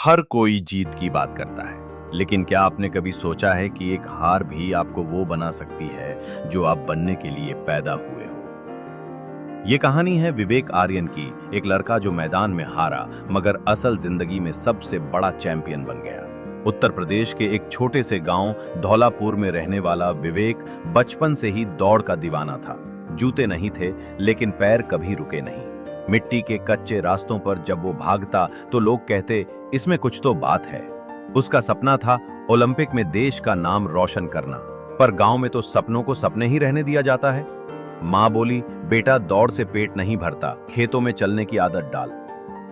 हर कोई जीत की बात करता है, लेकिन क्या आपने कभी सोचा है कि एक हार भी आपको वो बना सकती है जो आप बनने के लिए पैदा हुए हो। ये कहानी है विवेक आर्यन की, एक लड़का जो मैदान में हारा मगर असल जिंदगी में सबसे बड़ा चैंपियन बन गया। उत्तर प्रदेश के एक छोटे से गांव धौलापुर में रहने वाला विवेक बचपन से ही दौड़ का दीवाना था। जूते नहीं थे, लेकिन पैर कभी रुके नहीं। मिट्टी के कच्चे रास्तों पर जब वो भागता तो लोग कहते, इसमें कुछ तो बात है। उसका सपना था ओलंपिक में देश का नाम रोशन करना, पर गांव में तो सपनों को सपने ही रहने दिया जाता है। माँ बोली, बेटा दौड़ से पेट नहीं भरता, खेतों में चलने की आदत डाल।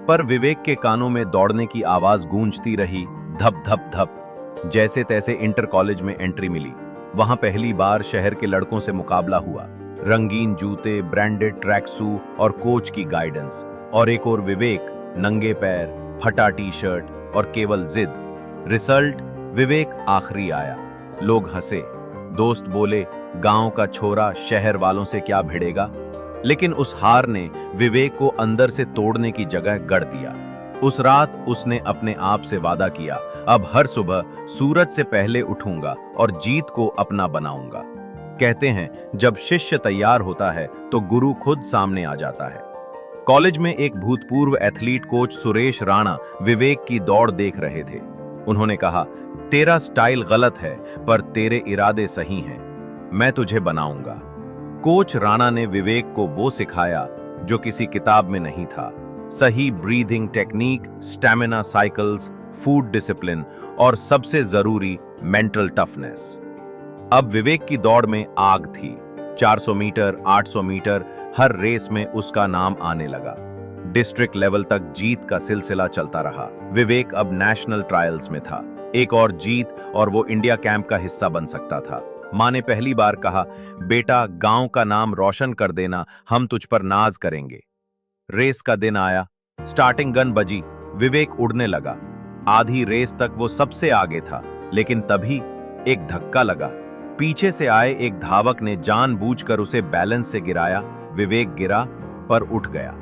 पर विवेक के कानों में दौड़ने की आवाज गूंजती रही, धप धप धप। जैसे तैसे इंटर कॉलेज में एंट्री मिली। वहां पहली बार शहर के लड़कों से मुकाबला हुआ। रंगीन जूते, ब्रांडेड ट्रैक सूट और कोच की गाइडेंस। और एक और विवेक, नंगे पैर, फटा टी शर्ट और केवल जिद। रिजल्ट, विवेक आखिरी आया। लोग हंसे, दोस्त बोले, गांव का छोरा शहर वालों से क्या भिड़ेगा। लेकिन उस हार ने विवेक को अंदर से तोड़ने की जगह गढ़ दिया। उस रात उसने अपने आप से वादा किया, अब हर सुबह सूरज से पहले उठूंगा और जीत को अपना बनाऊंगा। कहते हैं, जब शिष्य तैयार होता है तो गुरु खुद सामने आ जाता है। कॉलेज में एक भूतपूर्व एथलीट कोच सुरेश राणा विवेक की दौड़ देख रहे थे। उन्होंने कहा, तेरा स्टाइल गलत है पर तेरे इरादे सही हैं, मैं तुझे बनाऊंगा। कोच राणा ने विवेक को वो सिखाया जो किसी किताब में नहीं था। सही breathing technique, stamina cycles, food discipline और सबसे जरूरी मेंटल टफनेस। अब विवेक की दौड़ में आग थी। 400 मीटर, 800 मीटर, हर रेस में उसका नाम आने लगा। डिस्ट्रिक्ट लेवल तक जीत का सिलसिला चलता रहा। विवेक अब नेशनल ट्रायल्स में था। एक और जीत और वो इंडिया कैंप का हिस्सा बन सकता था। माँ ने पहली बार कहा, बेटा गांव का नाम रोशन कर देना, हम तुझ पर नाज करेंगे। रेस का दिन आया, स्टार्टिंग गन बजी, विवेक उड़ने लगा। आधी रेस तक वो सबसे आगे था, लेकिन तभी एक धक्का लगा। पीछे से आए एक धावक ने जानबूझकर उसे बैलेंस से गिराया। विवेक गिरा पर उठ गया,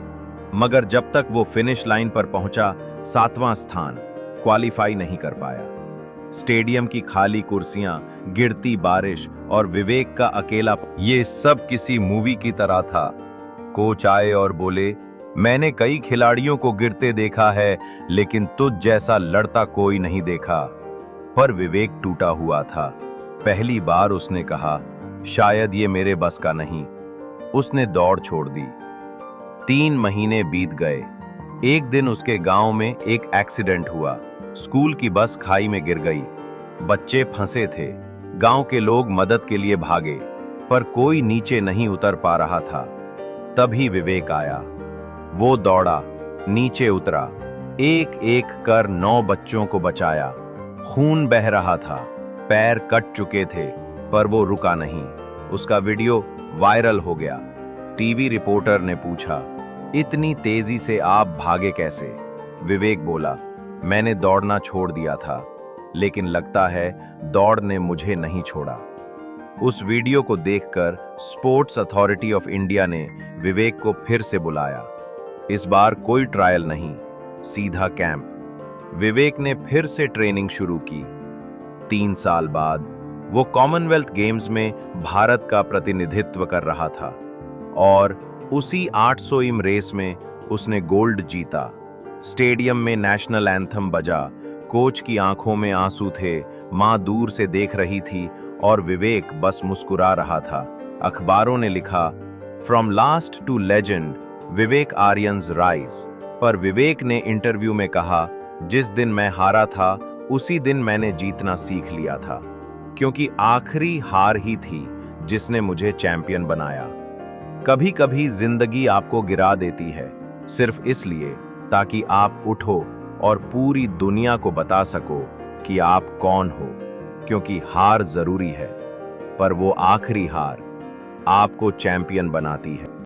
मगर जब तक वो फिनिश लाइन पर पहुंचा, 7वां स्थान, क्वालिफाई नहीं कर पाया। स्टेडियम की खाली कुर्सियां, गिरती बारिश और विवेक का अकेला, ये सब किसी मूवी की तरह था। कोच आए और बोले, मैंने कई खिलाड़ियों को गिरते देखा है, लेकिन तुझ जैसा लड़ता कोई नहीं देखा। पर विवेक टूटा हुआ था। पहली बार उसने कहा, शायद ये मेरे बस का नहीं। उसने दौड़ छोड़ दी। 3 महीने बीत गए। एक दिन उसके गांव में एक एक्सीडेंट हुआ। स्कूल की बस खाई में गिर गई। बच्चे फंसे थे। गांव के लोग मदद के लिए भागे, पर कोई नीचे नहीं उतर पा रहा था। तभी विवेक आया। वो दौड़ा, नीचे उतरा, एक एक कर 9 बच्चों को बचाया। खून बह रहा था, पैर कट चुके थे, पर वो रुका नहीं। उसका वीडियो वायरल हो गया। टीवी रिपोर्टर ने पूछा, इतनी तेजी से आप भागे कैसे? विवेक बोला, मैंने दौड़ना छोड़ दिया था, लेकिन लगता है दौड़ ने मुझे नहीं छोड़ा। उस वीडियो को देखकर स्पोर्ट्स अथॉरिटी ऑफ इंडिया ने विवेक को फिर से बुलाया। इस बार कोई ट्रायल नहीं, सीधा कैंप। विवेक ने फिर से ट्रेनिंग शुरू की। 3 साल बाद वो कॉमनवेल्थ गेम्स में भारत का प्रतिनिधित्व कर रहा था और उसी 800 मीटर रेस में उसने गोल्ड जीता। स्टेडियम में नेशनल एंथम बजा। कोच की आंखों में आंसू थे, मां दूर से देख रही थी और विवेक बस मुस्कुरा रहा था। अखबारों ने लिखा, from last to legend, Vivek Aryan's rise. पर विवेक ने इंटरव्यू में कहा, जिस दिन मैं हारा था उसी दिन मैंने जीतना सीख लिया था, क्योंकि आखिरी हार ही थी जिसने मुझे चैंपियन बनाया। कभी कभी जिंदगी आपको गिरा देती है, सिर्फ इसलिए ताकि आप उठो और पूरी दुनिया को बता सको कि आप कौन हो। क्योंकि हार जरूरी है, पर वो आखिरी हार आपको चैंपियन बनाती है।